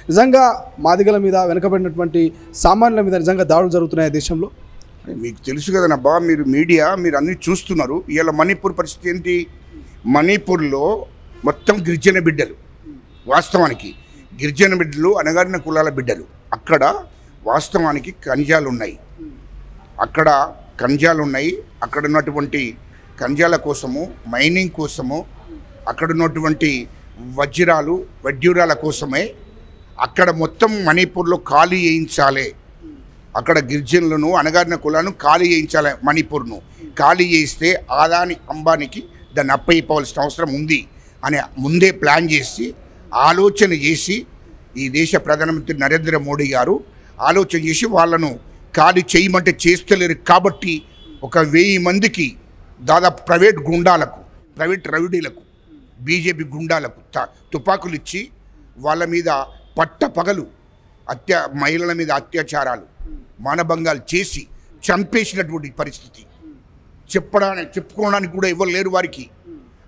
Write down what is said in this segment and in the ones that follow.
నిజంగా మాదిగల మీద వెనుకబడినటువంటి సామాన్యుల మీద నిజంగా దాడులు జరుగుతున్నాయి దేశంలో? మీకు తెలుసు కదనబ్బా, మీరు మీడియా మీరు అన్నీ చూస్తున్నారు. ఇవాళ మణిపూర్ పరిస్థితి ఏంటి? మణిపూర్లో మొత్తం గిరిజన బిడ్డలు, వాస్తవానికి గిరిజన బిడ్డలు అణగారిన కులాల బిడ్డలు. అక్కడ వాస్తవానికి ఖనిజాలు ఉన్నాయి, అక్కడ ఉన్నటువంటి ఖనిజాల కోసము, మైనింగ్ కోసము, అక్కడ ఉన్నటువంటి వడ్యూరాల కోసమే అక్కడ మొత్తం మణిపూర్లో ఖాళీ చేయించాలి. అక్కడ గిరిజనులను అణగారిన కులాలను ఖాళీ చేయించాలి. మణిపూర్ను ఖాళీ చేస్తే ఆదాని అంబానీకి దాన్ని అప్పయిపోవాల్సిన అవసరం ఉంది అని ముందే ప్లాన్ చేసి ఆలోచన చేసి ఈ దేశ ప్రధానమంత్రి నరేంద్ర మోడీ గారు ఆలోచన చేసి వాళ్ళను ఖాళీ చేయమంటే చేస్తలేరు. కాబట్టి 1000 మందికి దాదాపు ప్రైవేట్ రౌడీలకు, బీజేపీ గుండాలకు తుపాకులు ఇచ్చి వాళ్ళ మీద పట్టపగలు మహిళల మీద అత్యాచారాలు, మానభంగాలు చేసి చంపేసినటువంటి పరిస్థితి. చెప్పుకోవడానికి కూడా ఎవరు లేరు వారికి.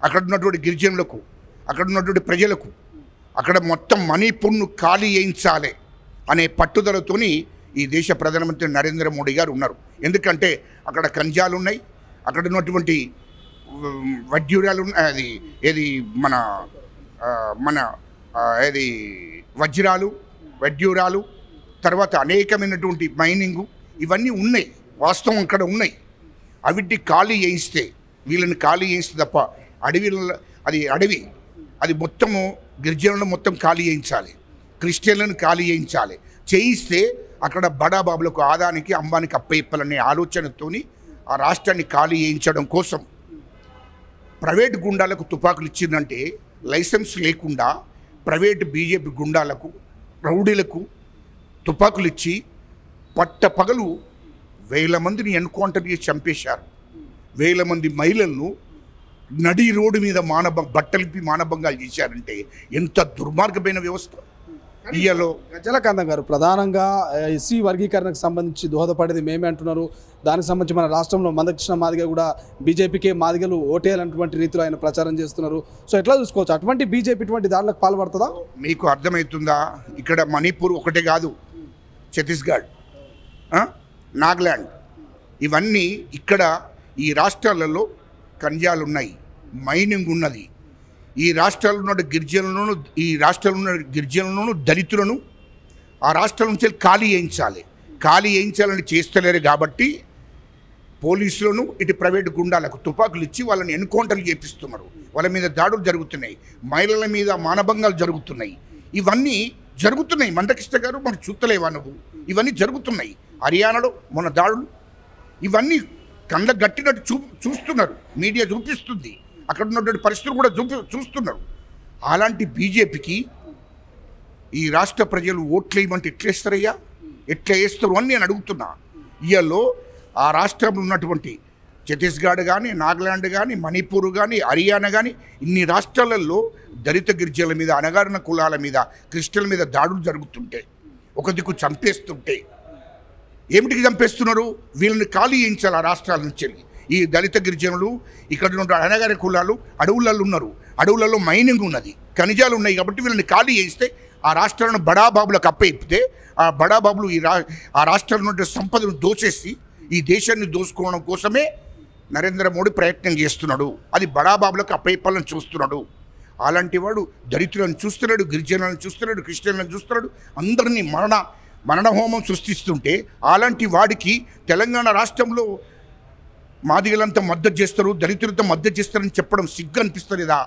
అక్కడ ఉన్నటువంటి గిరిజనులకు, అక్కడ ఉన్నటువంటి ప్రజలకు, అక్కడ మొత్తం మణిపూర్ను ఖాళీ చేయించాలి అనే పట్టుదలతోని ఈ దేశ ప్రధానమంత్రి నరేంద్ర మోడీ గారు ఉన్నారు. ఎందుకంటే అక్కడ ఖనిజాలు ఉన్నాయి, అక్కడ ఉన్నటువంటి వడ్యూరాలు, వడ్యూరాలు, తర్వాత అనేకమైనటువంటి మైనింగు, ఇవన్నీ ఉన్నాయి, వాస్తవం అక్కడ ఉన్నాయి. అవిటి ఖాళీ చేయిస్తే, వీళ్ళని ఖాళీ చేయిస్తే తప్ప అది మొత్తము గిరిజనులను మొత్తం ఖాళీ చేయించాలి, క్రిస్టియన్లను ఖాళీ చేయిస్తే అక్కడ బడాబాబులకు, ఆదానికి, అంబానికి అప్పయిప్పాలనే ఆలోచనతోని ఆ రాష్ట్రాన్ని ఖాళీ చేయించడం కోసం ప్రైవేట్ గుండాలకు తుపాకులు ఇచ్చిందంటే లైసెన్స్ లేకుండా ప్రైవేట్ బీజేపీ గుండాలకు, రౌడీలకు తుపాకులు ఇచ్చి పట్టపగలు 1000 మందిని ఎన్కౌంటర్ చేసి చంపేశారు. 1000 మంది మహిళలను నడి రోడ్డు మీద బట్టలిపి మానభంగాలు చేశారంటే ఎంత దుర్మార్గమైన వ్యవస్థ. ఇయ్యలో గజలకాంతం గారు ప్రధానంగా ఎస్సీ వర్గీకరణకు సంబంధించి దోహదపడేది మేమే అంటున్నారు. దానికి సంబంధించి మన రాష్ట్రంలో మందకృష్ణ మాదిగ కూడా బీజేపీకే మాదిగలు ఓటేయాలన్నటువంటి రీతిలో ఆయన ప్రచారం చేస్తున్నారు. సో ఎట్లా చూసుకోవచ్చు? అటువంటి బీజేపీ ఇటువంటి దాడులకు పాల్పడుతుందా? మీకు అర్థమవుతుందా? ఇక్కడ మణిపూర్ ఒకటే కాదు, ఛత్తీస్గఢ్, నాగాలాండ్, ఇవన్నీ ఇక్కడ ఈ రాష్ట్రాలలో ఖనిజాలు ఉన్నాయి, మైనింగ్ ఉన్నది. ఈ రాష్ట్రాల్లో ఉన్న గిరిజనులను దళితులను ఆ రాష్ట్రాల నుంచి ఖాళీ చేయించాలని చేస్తలేరు. కాబట్టి పోలీసులను, ఇటు ప్రైవేట్ గుండాలకు తుపాకులు ఇచ్చి వాళ్ళని ఎన్కౌంటర్లు చేపిస్తున్నారు. వాళ్ళ మీద దాడులు జరుగుతున్నాయి, మహిళల మీద మానభంగాలు జరుగుతున్నాయి. ఇవన్నీ జరుగుతున్నాయి. మందకృష్ణ గారు, మనకు చూస్తలేవా నువ్వు? ఇవన్నీ జరుగుతున్నాయి. హర్యానాలో మన దాడులు, ఇవన్నీ కళ్ళ గట్టినట్టు చూస్తున్నారు, మీడియా చూపిస్తుంది. అక్కడ ఉన్నటువంటి పరిస్థితులు కూడా చూస్తున్నారు. అలాంటి బీజేపీకి ఈ రాష్ట్ర ప్రజలు ఓట్లు వేయమంటే ఎట్లా వేస్తారు అని నేను అడుగుతున్నా. ఇవాళ ఆ రాష్ట్రంలో ఉన్నటువంటి ఛత్తీస్గఢ్ కానీ, నాగాలాండ్ కానీ, మణిపూర్ కానీ, హర్యానా కానీ, ఇన్ని రాష్ట్రాలలో దళిత గిరిజనుల మీద, అణగారిన కులాల మీద, క్రిస్టియన్ల మీద దాడులు జరుగుతుంటే, ఒక దిక్కు చంపేస్తుంటే, ఏమిటికి చంపేస్తున్నారు? వీళ్ళని ఖాళీ చేయించాలి ఆ రాష్ట్రాల నుంచి. ఈ దళిత గిరిజనులు, ఇక్కడ ఉన్న అణగారిన కులాలు అడవులలో ఉన్నారు, అడవులలో మైనింగ్ ఉన్నది, ఖనిజాలు ఉన్నాయి. కాబట్టి వీళ్ళని ఖాళీ చేస్తే ఆ రాష్ట్రాలను బడాబాబులకు అప్పయిపితే ఆ బడాబాబులు ఆ రాష్ట్రంలో ఉన్న సంపదను దోచేసి ఈ దేశాన్ని దోసుకోవడం కోసమే నరేంద్ర మోడీ ప్రయత్నం చేస్తున్నాడు. అది బడాబాబులకు అప్పయిపాలను చూస్తున్నాడు. అలాంటి వాడు దళితులను చూస్తున్నాడు, గిరిజనులను చూస్తున్నాడు, క్రిస్టియన్లను చూస్తున్నాడు, అందరినీ మరణ హోమం సృష్టిస్తుంటే అలాంటి వాడికి తెలంగాణ రాష్ట్రంలో మాదిగలంతా మద్దతు చేస్తారు, దళితులతో మద్దతు చేస్తారని చెప్పడం సిగ్గు అనిపిస్తలేదా?